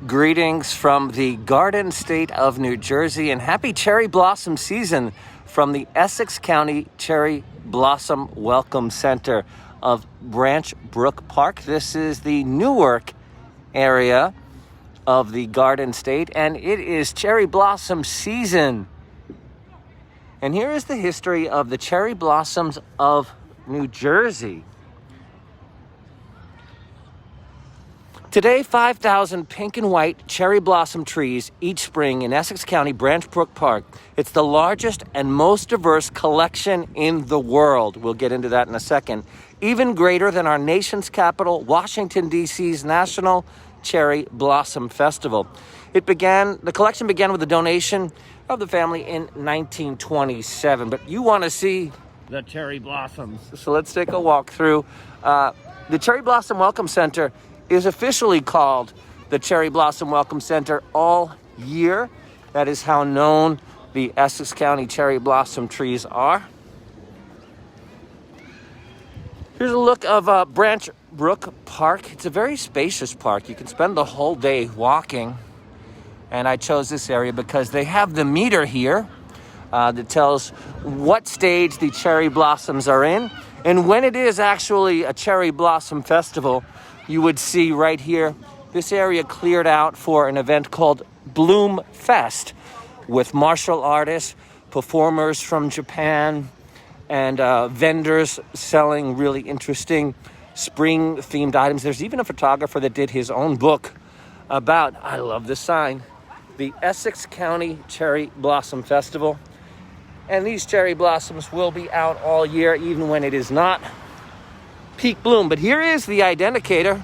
Greetings from the Garden State of New Jersey and happy cherry blossom season from the Essex County Cherry Blossom Welcome Center of Branch Brook Park. This is the Newark area of the Garden State, and it is cherry blossom season. And here is the history of the cherry blossoms of New Jersey. Today, 5,000 pink and white cherry blossom trees each spring in Essex County, Branch Brook Park. It's the largest and most diverse collection in the world. We'll get into that in a second. Even greater than our nation's capital, Washington, D.C.'s National Cherry Blossom Festival. The collection began with a donation of the family in 1927. But you want to see the cherry blossoms. So let's take a walk through. The Cherry Blossom Welcome Center is officially called the Cherry Blossom Welcome Center all year. That is how known the Essex County cherry blossom trees are. Here's a look of Branch Brook Park. It's a very spacious park. You can spend the whole day walking. And I chose this area because they have the meter here that tells what stage the cherry blossoms are in. And when it is actually a cherry blossom festival, you would see right here, this area cleared out for an event called Bloomfest with martial artists, performers from Japan, and vendors selling really interesting spring-themed items. There's even a photographer that did his own book about, I love this sign, the Essex County Cherry Blossom Festival. And these cherry blossoms will be out all year, even when it is not peak bloom. But here is the identicator.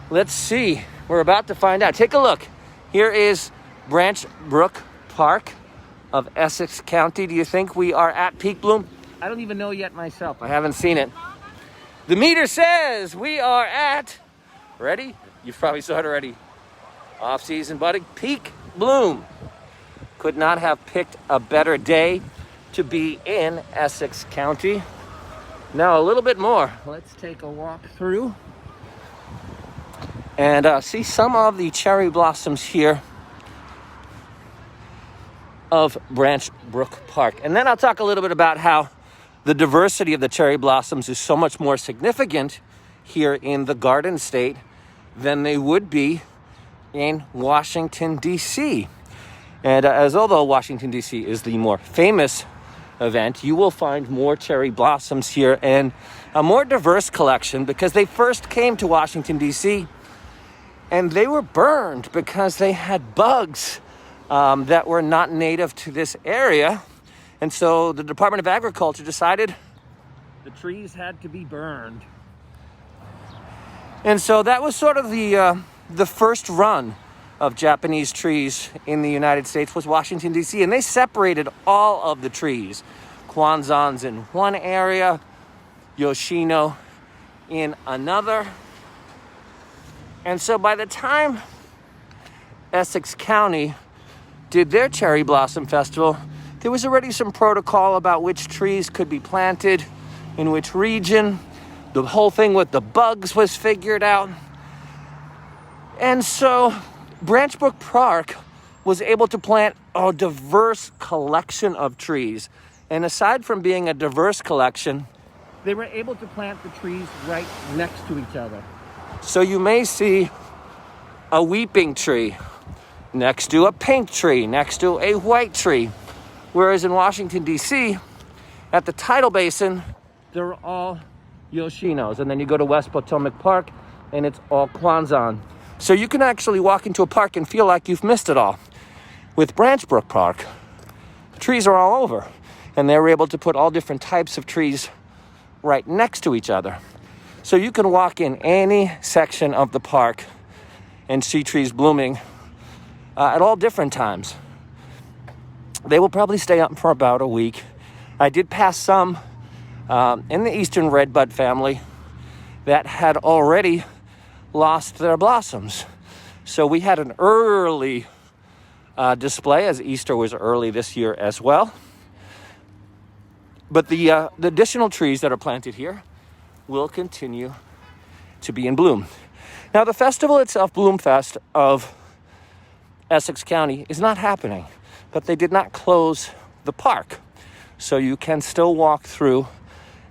Let's see. We're about to find out. Take a look. Here is Branch Brook Park of Essex County. Do you think we are at peak bloom? I don't even know yet myself. I haven't seen it. The meter says we are at, ready? You probably saw it already. Off-season budding, peak bloom. Could not have picked a better day to be in Essex County. Now a little bit more. Let's take a walk through and see some of the cherry blossoms here of Branch Brook Park. And then I'll talk a little bit about how the diversity of the cherry blossoms is so much more significant here in the Garden State than they would be in Washington, D.C. And although Washington, D.C. is the more famous event, you will find more cherry blossoms here and a more diverse collection because they first came to Washington, D.C. and they were burned because they had bugs that were not native to this area. And so the Department of Agriculture decided the trees had to be burned. And so that was sort of the first run of Japanese trees in the United States was Washington, D.C. And they separated all of the trees. Kwanzans in one area, Yoshino in another. And so by the time Essex County did their Cherry Blossom Festival, there was already some protocol about which trees could be planted in which region. The whole thing with the bugs was figured out. And so Branch Brook Park was able to plant a diverse collection of trees. And aside from being a diverse collection, they were able to plant the trees right next to each other. So you may see a weeping tree next to a pink tree, next to a white tree. Whereas in Washington, D.C., at the tidal basin, they're all Yoshinos. And then you go to West Potomac Park, and it's all Kwanzan. So you can actually walk into a park and feel like you've missed it all. With Branch Brook Park, the trees are all over. And they were able to put all different types of trees right next to each other. So you can walk in any section of the park and see trees blooming at all different times. They will probably stay up for about a week. I did pass some in the Eastern Redbud family that had already lost their blossoms. So we had an early display, as Easter was early this year as well. But the additional trees that are planted here will continue to be in bloom. Now, the festival itself, Bloomfest of Essex County, is not happening, but they did not close the park. So you can still walk through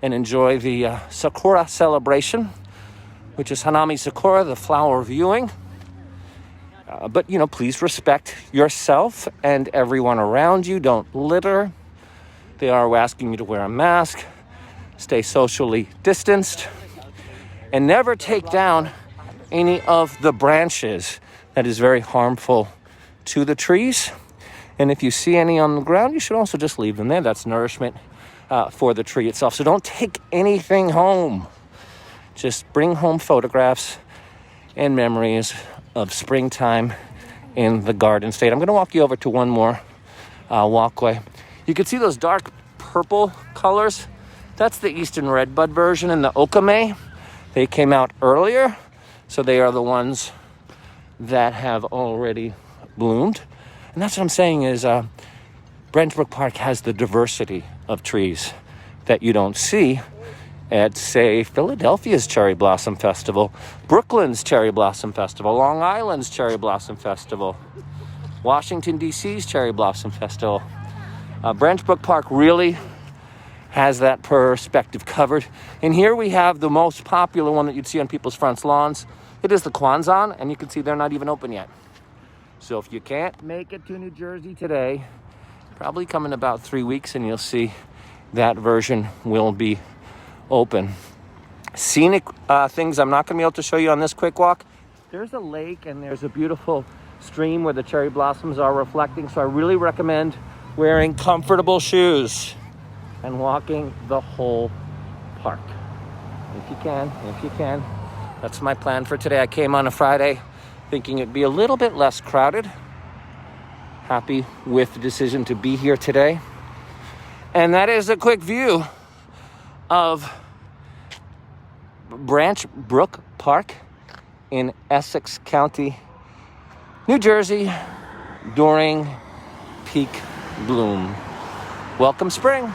and enjoy the Sakura celebration, which is Hanami Sakura, the flower viewing. But, please respect yourself and everyone around you. Don't litter. They are asking you to wear a mask, stay socially distanced, and never take down any of the branches. That is very harmful to the trees. And if you see any on the ground, you should also just leave them there. That's nourishment for the tree itself. So don't take anything home. Just bring home photographs and memories of springtime in the Garden State. I'm going to walk you over to one more walkway. You can see those dark purple colors. That's the Eastern Redbud version, and the Okame, they came out earlier, so they are the ones that have already bloomed. And that's what I'm saying is Branch Brook Park has the diversity of trees that you don't see at, say, Philadelphia's Cherry Blossom Festival, Brooklyn's Cherry Blossom Festival, Long Island's Cherry Blossom Festival, Washington, D.C.'s Cherry Blossom Festival. Branch Brook Park really has that perspective covered. And here we have the most popular one that you'd see on people's front lawns. It is the Kwanzaa, and you can see they're not even open yet. So if you can't make it to New Jersey today, probably come in about 3 weeks and you'll see that version will be open. Scenic things I'm not going to be able to show you on this quick walk. There's a lake and there's a beautiful stream where the cherry blossoms are reflecting. So I really recommend wearing comfortable shoes and walking the whole park. If you can. That's my plan for today. I came on a Friday thinking it'd be a little bit less crowded. Happy with the decision to be here today. And that is a quick view of Branch Brook Park in Essex County, New Jersey, during peak bloom. Welcome spring.